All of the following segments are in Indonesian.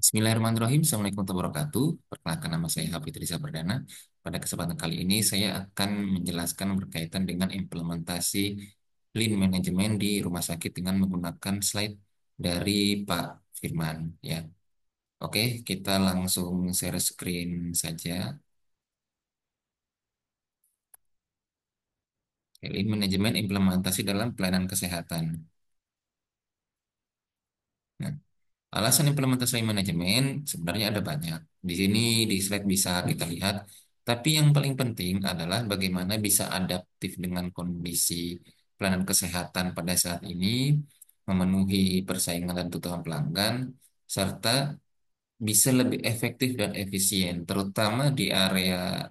Bismillahirrahmanirrahim. Assalamualaikum warahmatullahi wabarakatuh. Perkenalkan nama saya Hafid Riza Perdana. Pada kesempatan kali ini saya akan menjelaskan berkaitan dengan implementasi Lean Management di rumah sakit dengan menggunakan slide dari Pak Firman. Ya, oke, kita langsung share screen saja. Lean Management implementasi dalam pelayanan kesehatan. Nah, alasan implementasi manajemen sebenarnya ada banyak. Di sini di slide bisa kita lihat, tapi yang paling penting adalah bagaimana bisa adaptif dengan kondisi pelayanan kesehatan pada saat ini, memenuhi persaingan dan tuntutan pelanggan, serta bisa lebih efektif dan efisien, terutama di era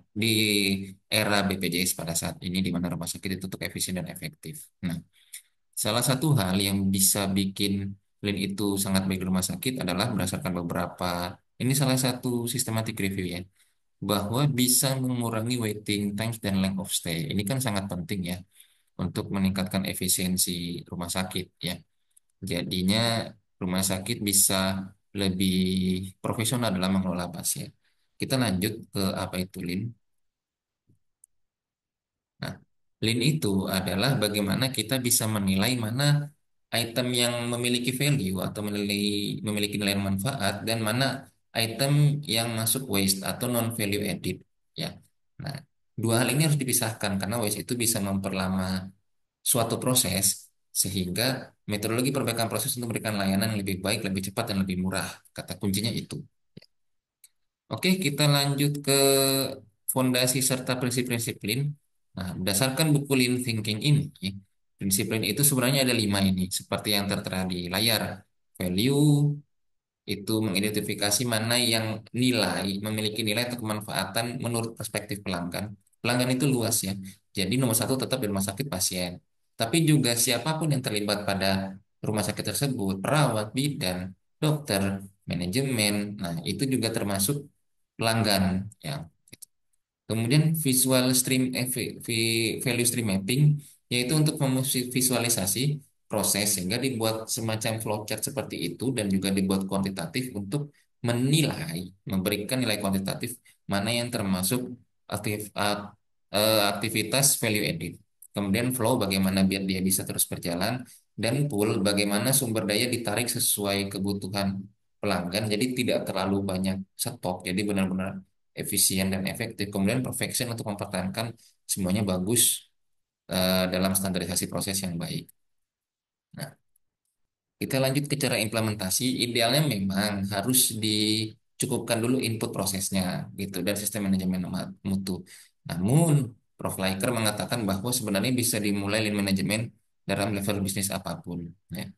BPJS pada saat ini, di mana rumah sakit itu untuk efisien dan efektif. Nah, salah satu hal yang bisa bikin Lean itu sangat baik di rumah sakit adalah berdasarkan beberapa, ini salah satu systematic review ya, bahwa bisa mengurangi waiting times dan length of stay. Ini kan sangat penting ya untuk meningkatkan efisiensi rumah sakit ya. Jadinya rumah sakit bisa lebih profesional dalam mengelola pasien. Kita lanjut ke apa itu Lean. Nah, lean itu adalah bagaimana kita bisa menilai mana item yang memiliki value atau memiliki nilai manfaat dan mana item yang masuk waste atau non value added ya. Nah, dua hal ini harus dipisahkan karena waste itu bisa memperlama suatu proses sehingga metodologi perbaikan proses untuk memberikan layanan yang lebih baik, lebih cepat dan lebih murah. Kata kuncinya itu. Oke, kita lanjut ke fondasi serta prinsip-prinsip Lean. Nah, berdasarkan buku Lean Thinking ini, prinsip Lean itu sebenarnya ada 5 ini, seperti yang tertera di layar. Value itu mengidentifikasi mana yang memiliki nilai atau kemanfaatan menurut perspektif pelanggan. Pelanggan itu luas ya. Jadi nomor satu tetap di rumah sakit pasien. Tapi juga siapapun yang terlibat pada rumah sakit tersebut, perawat, bidan, dokter, manajemen, nah itu juga termasuk pelanggan ya. Kemudian value stream mapping yaitu untuk memvisualisasi proses sehingga dibuat semacam flowchart seperti itu dan juga dibuat kuantitatif untuk memberikan nilai kuantitatif mana yang termasuk aktivitas value added. Kemudian flow bagaimana biar dia bisa terus berjalan dan pool bagaimana sumber daya ditarik sesuai kebutuhan pelanggan jadi tidak terlalu banyak stok jadi benar-benar efisien dan efektif. Kemudian perfection untuk mempertahankan semuanya bagus dalam standarisasi proses yang baik. Nah, kita lanjut ke cara implementasi. Idealnya memang harus dicukupkan dulu input prosesnya gitu dan sistem manajemen mutu. Namun, Prof. Laiker mengatakan bahwa sebenarnya bisa dimulai lean management dalam level bisnis apapun. Ya.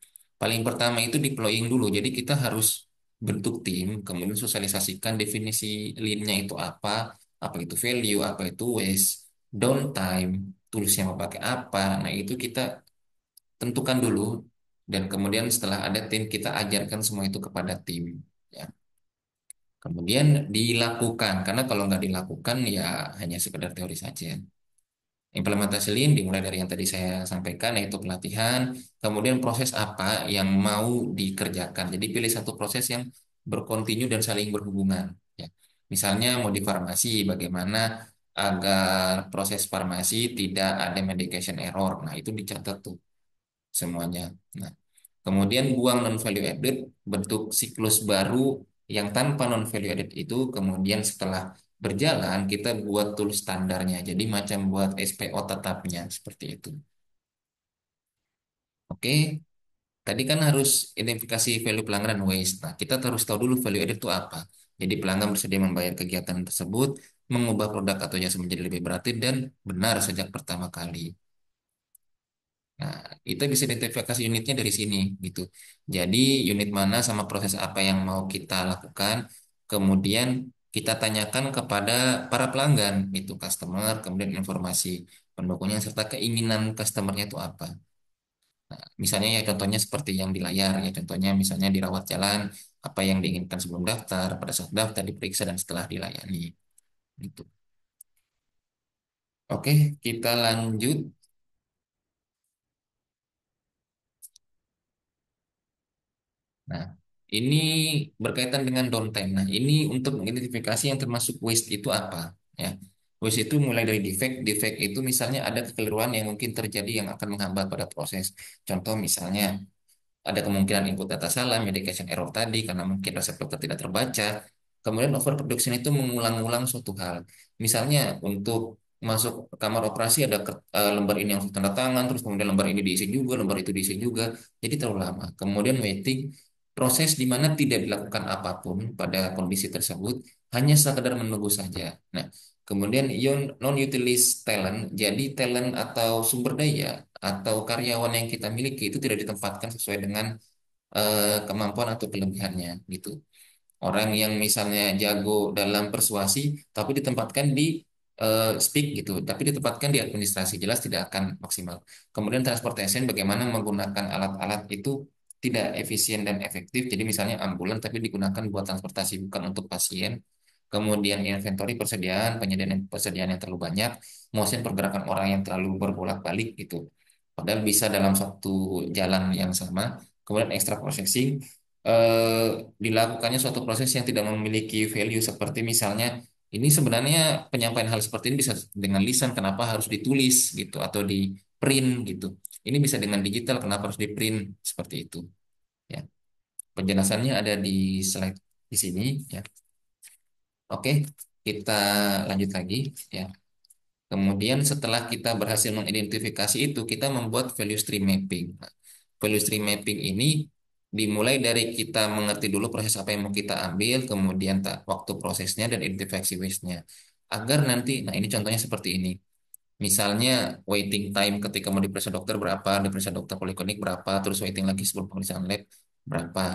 Paling pertama itu deploying dulu. Jadi kita harus bentuk tim, kemudian sosialisasikan definisi lean-nya itu apa itu value, apa itu waste, downtime, toolsnya mau pakai apa. Nah itu kita tentukan dulu dan kemudian setelah ada tim kita ajarkan semua itu kepada tim ya. Kemudian dilakukan karena kalau nggak dilakukan ya hanya sekedar teori saja. Implementasi Lean dimulai dari yang tadi saya sampaikan yaitu pelatihan, kemudian proses apa yang mau dikerjakan. Jadi pilih satu proses yang berkontinu dan saling berhubungan ya. Misalnya mau di farmasi bagaimana agar proses farmasi tidak ada medication error. Nah, itu dicatat tuh semuanya. Nah, kemudian buang non value added, bentuk siklus baru yang tanpa non value added itu kemudian setelah berjalan kita buat tool standarnya. Jadi macam buat SPO tetapnya seperti itu. Oke, tadi kan harus identifikasi value pelanggan dan waste. Nah, kita harus tahu dulu value added itu apa. Jadi pelanggan bersedia membayar kegiatan tersebut, mengubah produk atau jasa menjadi lebih berarti dan benar sejak pertama kali. Nah, kita bisa identifikasi unitnya dari sini gitu. Jadi unit mana sama proses apa yang mau kita lakukan, kemudian kita tanyakan kepada para pelanggan, itu customer, kemudian informasi pendukungnya serta keinginan customernya itu apa. Nah, misalnya ya contohnya seperti yang di layar ya, contohnya misalnya dirawat jalan, apa yang diinginkan sebelum daftar, pada saat daftar diperiksa dan setelah dilayani. Gitu. Oke, kita lanjut. Nah. Ini berkaitan dengan downtime. Nah, ini untuk mengidentifikasi yang termasuk waste itu apa? Ya, waste itu mulai dari defect. Defect itu misalnya ada kekeliruan yang mungkin terjadi yang akan menghambat pada proses. Contoh misalnya ada kemungkinan input data salah, medication error tadi karena mungkin resep dokter tidak terbaca. Kemudian overproduction itu mengulang-ulang suatu hal. Misalnya untuk masuk kamar operasi ada lembar ini yang harus tanda tangan, terus kemudian lembar ini diisi juga, lembar itu diisi juga, jadi terlalu lama. Kemudian waiting, proses di mana tidak dilakukan apapun pada kondisi tersebut, hanya sekadar menunggu saja. Nah, kemudian non-utilized talent, jadi talent atau sumber daya atau karyawan yang kita miliki itu tidak ditempatkan sesuai dengan kemampuan atau kelebihannya gitu. Orang yang misalnya jago dalam persuasi tapi ditempatkan di speak gitu, tapi ditempatkan di administrasi jelas tidak akan maksimal. Kemudian transportation bagaimana menggunakan alat-alat itu tidak efisien dan efektif. Jadi misalnya ambulan tapi digunakan buat transportasi bukan untuk pasien. Kemudian inventory persediaan yang terlalu banyak, motion pergerakan orang yang terlalu berbolak-balik gitu. Padahal bisa dalam satu jalan yang sama. Kemudian extra processing, eh, dilakukannya suatu proses yang tidak memiliki value seperti misalnya ini sebenarnya penyampaian hal seperti ini bisa dengan lisan, kenapa harus ditulis gitu atau di print gitu. Ini bisa dengan digital, kenapa harus di print seperti itu ya. Penjelasannya ada di slide di sini ya. Oke, kita lanjut lagi ya. Kemudian setelah kita berhasil mengidentifikasi itu, kita membuat value stream mapping. Nah, value stream mapping ini dimulai dari kita mengerti dulu proses apa yang mau kita ambil, kemudian waktu prosesnya dan identifikasi waste-nya. Agar nanti, nah ini contohnya seperti ini. Misalnya waiting time ketika mau diperiksa dokter berapa, diperiksa dokter poliklinik berapa, terus waiting lagi sebelum pemeriksaan lab berapa.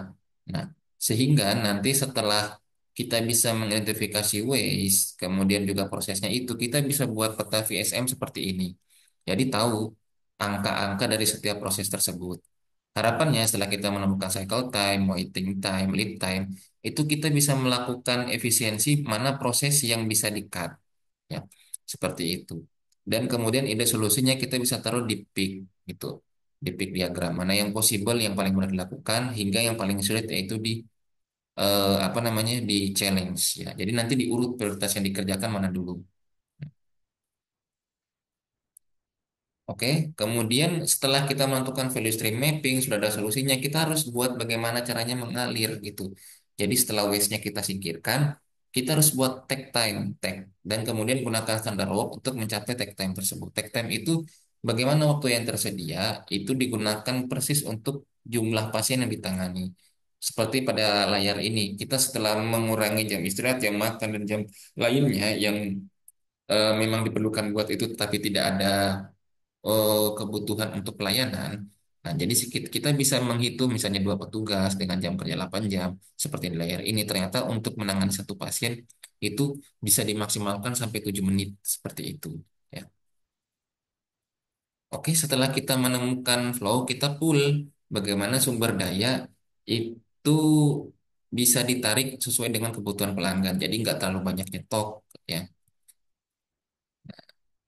Nah, sehingga nanti setelah kita bisa mengidentifikasi waste, kemudian juga prosesnya itu, kita bisa buat peta VSM seperti ini. Jadi tahu angka-angka dari setiap proses tersebut. Harapannya setelah kita menemukan cycle time, waiting time, lead time, itu kita bisa melakukan efisiensi mana proses yang bisa di-cut. Ya, seperti itu. Dan kemudian ide solusinya kita bisa taruh di peak gitu. Di peak diagram mana yang possible yang paling mudah dilakukan hingga yang paling sulit yaitu di apa namanya di challenge ya. Jadi nanti diurut prioritas yang dikerjakan mana dulu. Oke, kemudian setelah kita menentukan value stream mapping, sudah ada solusinya, kita harus buat bagaimana caranya mengalir gitu. Jadi setelah waste-nya kita singkirkan, kita harus buat tag, dan kemudian gunakan standar work untuk mencapai tag time tersebut. Tag time itu bagaimana waktu yang tersedia itu digunakan persis untuk jumlah pasien yang ditangani. Seperti pada layar ini, kita setelah mengurangi jam istirahat, jam makan, dan jam lainnya yang memang diperlukan buat itu, tapi tidak ada kebutuhan untuk pelayanan. Nah, jadi kita bisa menghitung misalnya dua petugas dengan jam kerja 8 jam seperti di layar ini ternyata untuk menangani satu pasien itu bisa dimaksimalkan sampai 7 menit seperti itu ya. Oke, setelah kita menemukan flow, kita pull bagaimana sumber daya itu bisa ditarik sesuai dengan kebutuhan pelanggan. Jadi nggak terlalu banyak nyetok ya.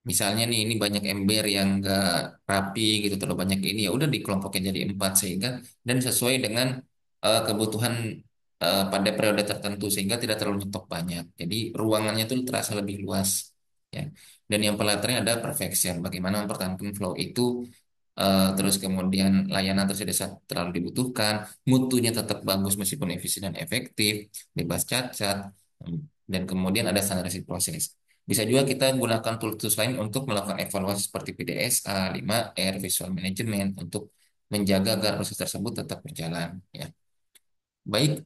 Misalnya nih ini banyak ember yang nggak rapi gitu terlalu banyak ini ya udah dikelompokin jadi empat sehingga dan sesuai dengan kebutuhan pada periode tertentu sehingga tidak terlalu nyetok banyak. Jadi ruangannya tuh terasa lebih luas ya. Dan yang paling terakhir ada perfection. Bagaimana mempertahankan flow itu terus kemudian layanan tersebut terlalu dibutuhkan, mutunya tetap bagus meskipun efisien dan efektif, bebas cacat, dan kemudian ada standarisasi proses. Bisa juga kita gunakan tools lain untuk melakukan evaluasi seperti PDSA, 5R, Visual Management untuk menjaga agar proses tersebut tetap berjalan. Ya. Baik,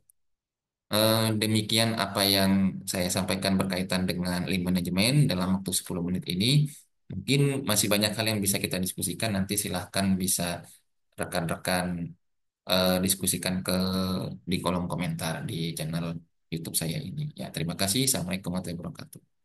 demikian apa yang saya sampaikan berkaitan dengan lean management dalam waktu 10 menit ini. Mungkin masih banyak hal yang bisa kita diskusikan. Nanti silahkan bisa rekan-rekan diskusikan di kolom komentar di channel YouTube saya ini. Ya, terima kasih. Assalamualaikum warahmatullahi wabarakatuh.